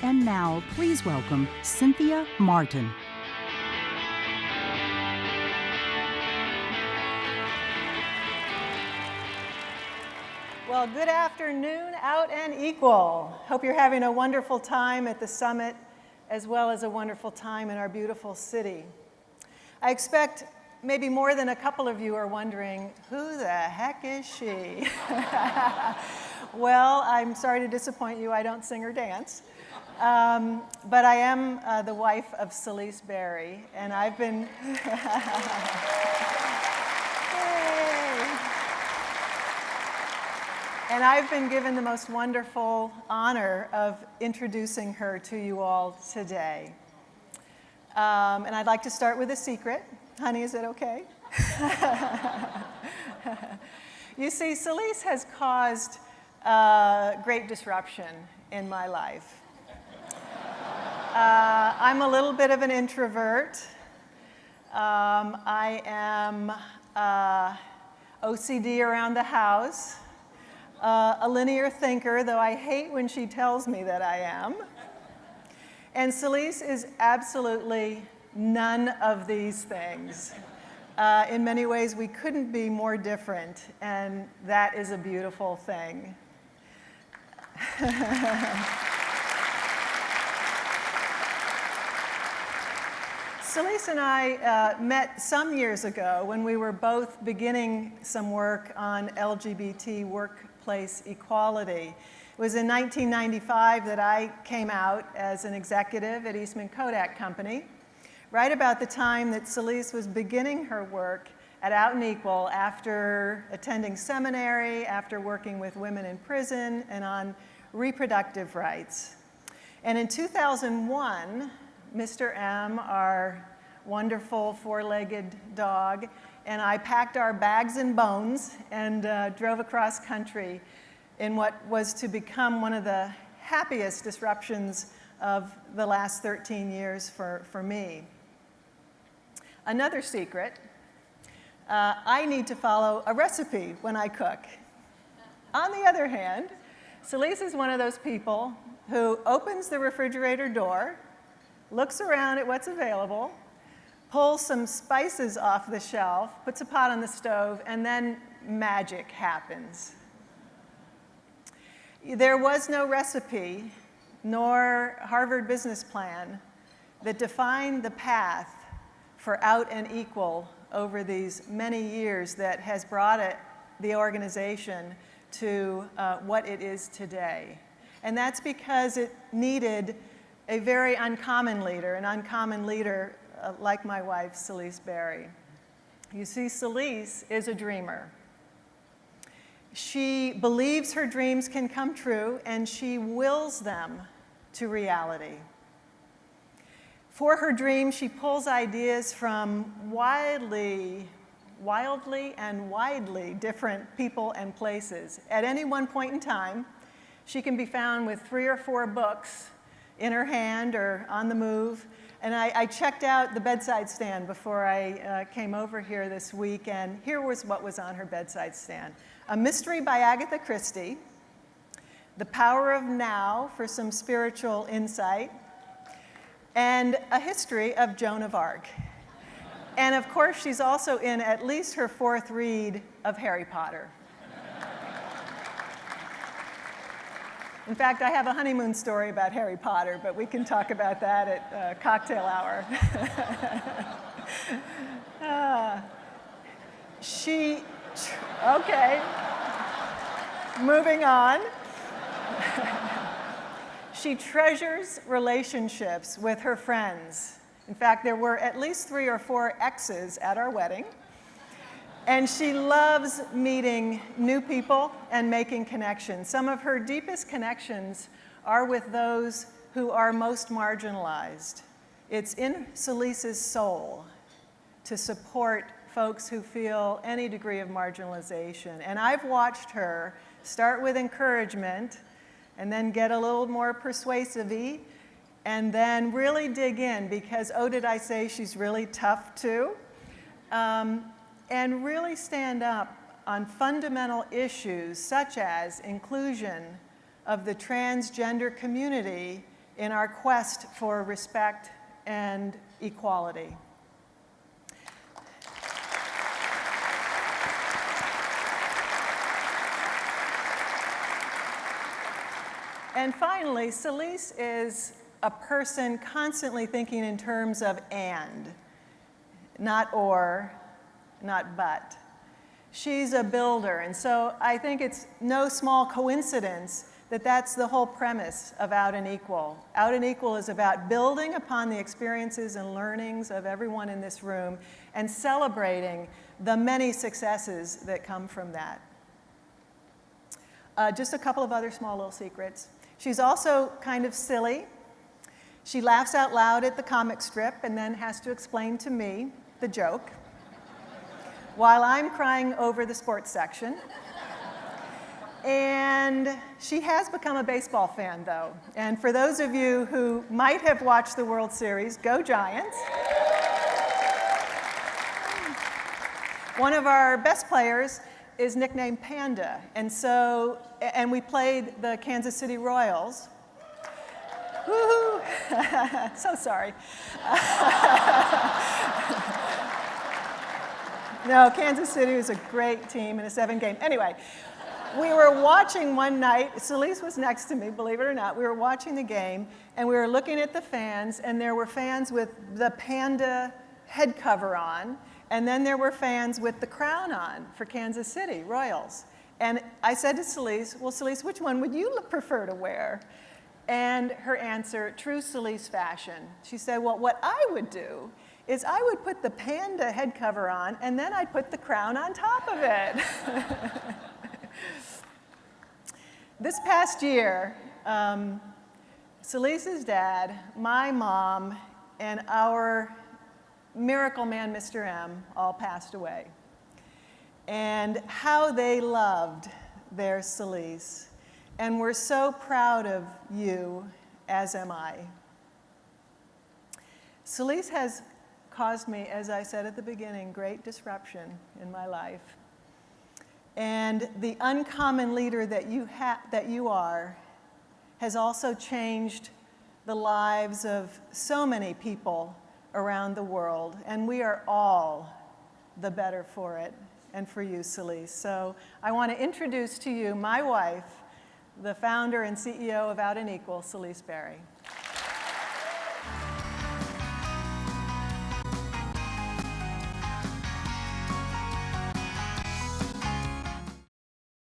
And now, please welcome Cynthia Martin. Well, good afternoon, out and equal. Hope you're having a wonderful time at the summit, as well as a wonderful time in our beautiful city. I expect maybe more than a couple of you are wondering, who the heck is she? Well, I'm sorry to disappoint you, I don't sing or dance. But I am the wife of Selisse Berry, and I've been... And I've been given the most wonderful honor of introducing her to you all today. And I'd like to start with a secret. Honey, is it okay? You see, Selisse has caused great disruption in my life. I'm a little bit of an introvert. I am OCD around the house. A linear thinker, though I hate when she tells me that I am. And Selisse is absolutely none of these things. In many ways, we couldn't be more different, and that is a beautiful thing. Selisse and I met some years ago when we were both beginning some work on LGBT workplace equality. It was in 1995 that I came out as an executive at Eastman Kodak Company, right about the time that Selisse was beginning her work at Out and Equal after attending seminary, after working with women in prison, and on reproductive rights. And in 2001, Mr. M, our wonderful four-legged dog, and I packed our bags and bones and drove across country in what was to become one of the happiest disruptions of the last 13 years for me. Another secret, I need to follow a recipe when I cook. On the other hand, Selisse is one of those people who opens the refrigerator door, looks around at what's available, pulls some spices off the shelf, puts a pot on the stove, and then magic happens. There was no recipe, nor Harvard business plan, that defined the path for Out and Equal over these many years that has brought the organization to what it is today. And that's because it needed a very uncommon leader, like my wife, Selisse Berry. You see, Selisse is a dreamer. She believes her dreams can come true, and she wills them to reality. For her dreams, she pulls ideas from wildly and widely different people and places. At any one point in time, she can be found with 3 or 4 books in her hand or on the move. And I checked out the bedside stand before I came over here this week, and here was what was on her bedside stand. A Mystery by Agatha Christie, The Power of Now for some spiritual insight, and a history of Joan of Arc. And of course, she's also in at least her 4th read of Harry Potter. In fact, I have a honeymoon story about Harry Potter, but we can talk about that at cocktail hour. Okay, moving on. She treasures relationships with her friends. In fact, there were at least 3 or 4 exes at our wedding. And she loves meeting new people and making connections. Some of her deepest connections are with those who are most marginalized. It's in Selisse's soul to support folks who feel any degree of marginalization. And I've watched her start with encouragement and then get a little more persuasive-y and then really dig in because, oh, did I say she's really tough too? And really stand up on fundamental issues such as inclusion of the transgender community in our quest for respect and equality. And finally, Selisse is a person constantly thinking in terms of and, not or, not but. She's a builder, and so I think it's no small coincidence that that's the whole premise of Out and Equal. Out and Equal is about building upon the experiences and learnings of everyone in this room and celebrating the many successes that come from that. Just a couple of other small little secrets. She's also kind of silly. She laughs out loud at the comic strip and then has to explain to me the joke while I'm crying over the sports section. And she has become a baseball fan, though. And for those of you who might have watched the World Series, go Giants. One of our best players is nicknamed Panda, and we played the Kansas City Royals. Woo-hoo! So sorry. No, Kansas City was a great team in a 7-game. Anyway, we were watching one night. Selisse was next to me, believe it or not. We were watching the game, and we were looking at the fans, and there were fans with the Panda head cover on, and then there were fans with the crown on for Kansas City Royals. And I said to Selisse, well, Selisse, which one would you prefer to wear? And her answer, true Selisse fashion, she said, well, what I would do is I would put the Panda head cover on, and then I'd put the crown on top of it. This past year, Selisse's dad, my mom, and our miracle man, Mr. M, all passed away. And how they loved their Selisse. And we're so proud of you, as am I. Selisse has caused me, as I said at the beginning, great disruption in my life. And the uncommon leader that you are has also changed the lives of so many people around the world, and we are all the better for it, and for you, Selisse. So I want to introduce to you my wife, the founder and CEO of Out and Equal, Selisse Berry.